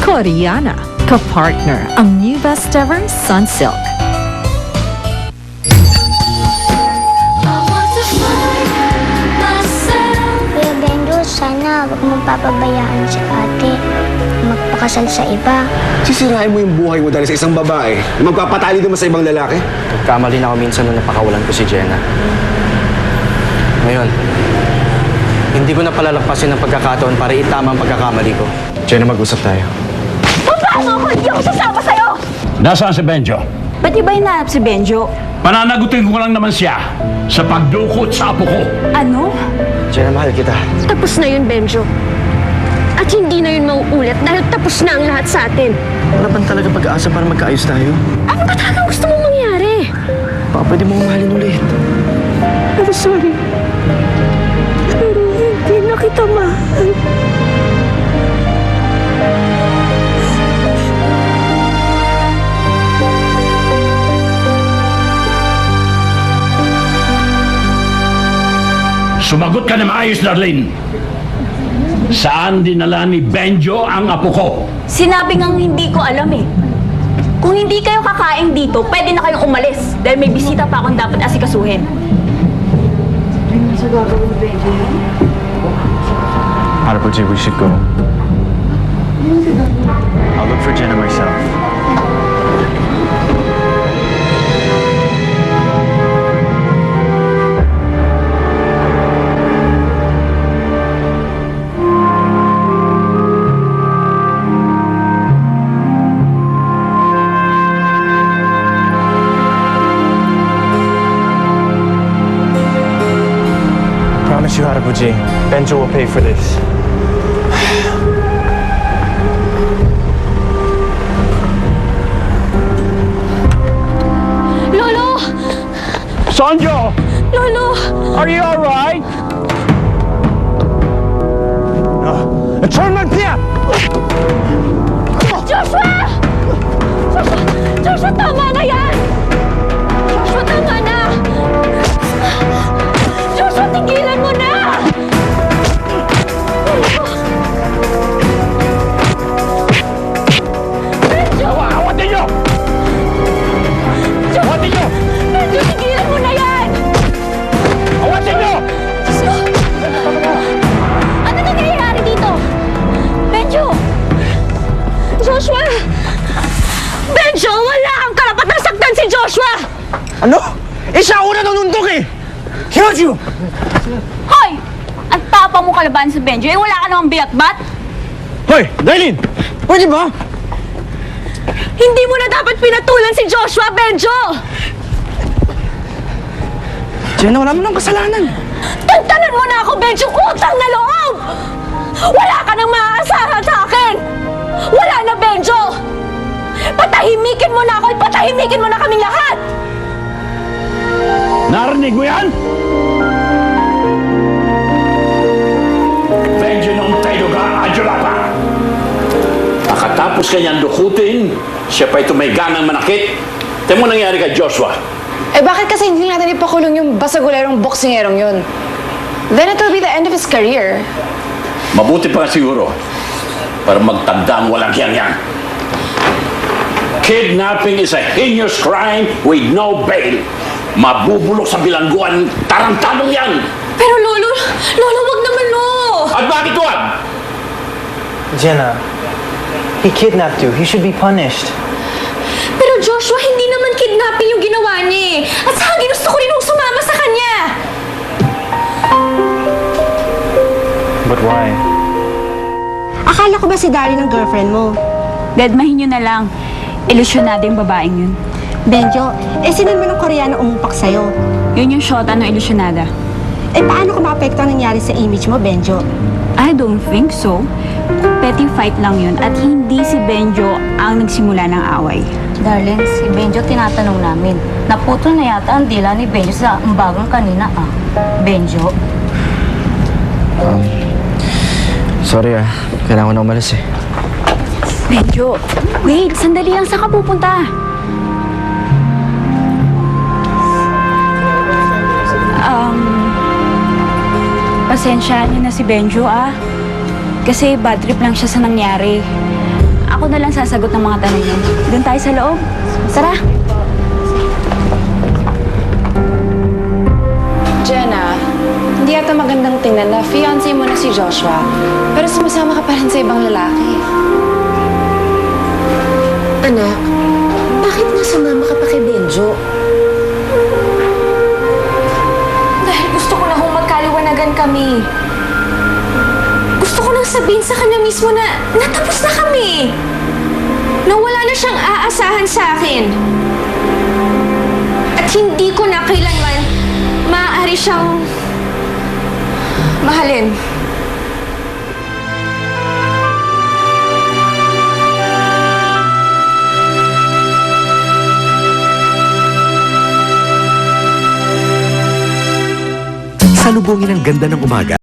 Koreana, ka-partner ang new best ever Sunsilk. Kuya Benjo, sana huwag mong papabayaan si ate magpakasal sa iba. Sisirain mo yung buhay mo dahil sa isang babae na magpapatali naman sa ibang lalaki? Nagkamali na ako minsan nung napakawalan ko si Jenna. Ngayon, hindi ko na palalagpasin ang pagkakataon para itama ang pagkakamali ko. Jenna, mag-usap tayo. Paano ako? Hindi ako sasama sa'yo! Nasaan si Benjo? Ba't iba hinahanap si Benjo? Pananagutin ko lang naman siya sa pagdukot sa apo ko. Ano? Jenna, mahal kita. Tapos na yun, Benjo. At hindi na yun mauulit dahil tapos na ang lahat sa atin. Wala bang talaga pag-aasa para magkaayos tayo? Ano ba talaga gusto mong mangyari? Baka pwede mo mahalin ulit. I'm sorry. Pero hindi na kita mahal. Sumagot ka na maayos, Darlene. Saan dinala ni Benjo ang apo ko? Sinabi ngang hindi ko alam eh. Kung hindi kayo kakain dito, pwede na kayong umalis. Dahil may bisita pa akong dapat asikasuhin. Harapuji, we should go. I'll look for Jenna myself. Promise you, Harapuji. Benjo will pay for this. Lolo! Sonjo! Lolo! Are you alright? Turn my pia! Joshua! Joshua! Joshua, tama na yan! Joshua, tama na! Joshua, tigilan mo na! Benjo! Awatin niyo! Awatin niyo! Benjo, tigilan mo na yan! Awatin niyo! Diyos ko! Ano nangyayari dito? Benjo! Joshua! Benjo, wala kang karapatang saktan si Joshua! Ano? Eh, siya una nanuntok eh! Hiroju! Hoy! Ang tapa mo kalaban sa Benjo, eh wala ka namang biyak-bat? Hoy, Darlene! Pwede ba? Hindi mo na dapat pinatulan si Joshua, Benjo! Jenna, wala mo nang kasalanan. Tantanan mo na ako, Benjo! Utang na loob! Wala ka nang maaasahan sa akin! Wala na, Benjo! Patahimikin mo na ako at patahimikin mo na kaming lahat! Narinig mo yan? Benjo nung tayo ka, adyola pa. Pagkatapos kanyang dukutin, siya pa ito may ganang manakit. Ito mo nangyari kay Joshua. Eh bakit kasi hindi natin ipakulong yung basagulerong boksingerong yun? Then it will be the end of his career. Mabuti pa nga siguro para magtanda ang walang hiyang-hiyang. Kidnapping is a heinous crime with no bail. Mabubulok sa bilangguan, tarantadong yan! Pero Lolo, wag naman, Lo! At bakit wag? Jenna, he kidnapped you. He should be punished. Pero Joshua, hindi naman kidnapping yung ginawa niya eh. At saka ginusto ko rin yung sumama sa kanya. But why? Akala ko ba si Daryl ang girlfriend mo? Dedmahin nyo na lang. Ilusyonado yung babaeng yun. Benjo, sino naman ang Koreano umupak sa'yo? Yun yung shota ng ilusyonada. Paano kung maapekto ang nangyari sa image mo, Benjo? I don't think so. Petty fight lang yun at hindi si Benjo ang nagsimula ng away. Darling, si Benjo tinatanong namin. Naputol na yata ang dila ni Benjo sa ambagang kanina Benjo? Sorry kailangan ko na umalis eh. Benjo, wait, sandali lang. Saan ka pupunta? Pasensyahan niyo na si Benjo Kasi bad trip lang siya sa nangyari. ako na lang sasagot ng mga tanong niyo. Doon tayo sa loob. Tara. Jenna, hindi yata magandang tingnan na fiancé mo na si Joshua, pero sumasama ka pa rin sa ibang lalaki. Anak, bakit nga sumama ka pa kay Benjo? Dahil gusto ko na hong magkaliwanagan kami. Gusto ko nang sabihin sa kanya mismo na natapos na kami. Na wala na siyang aasahan sa akin. At hindi ko na kailanman maaari siyang mahalin. Salubungin ang ganda ng umaga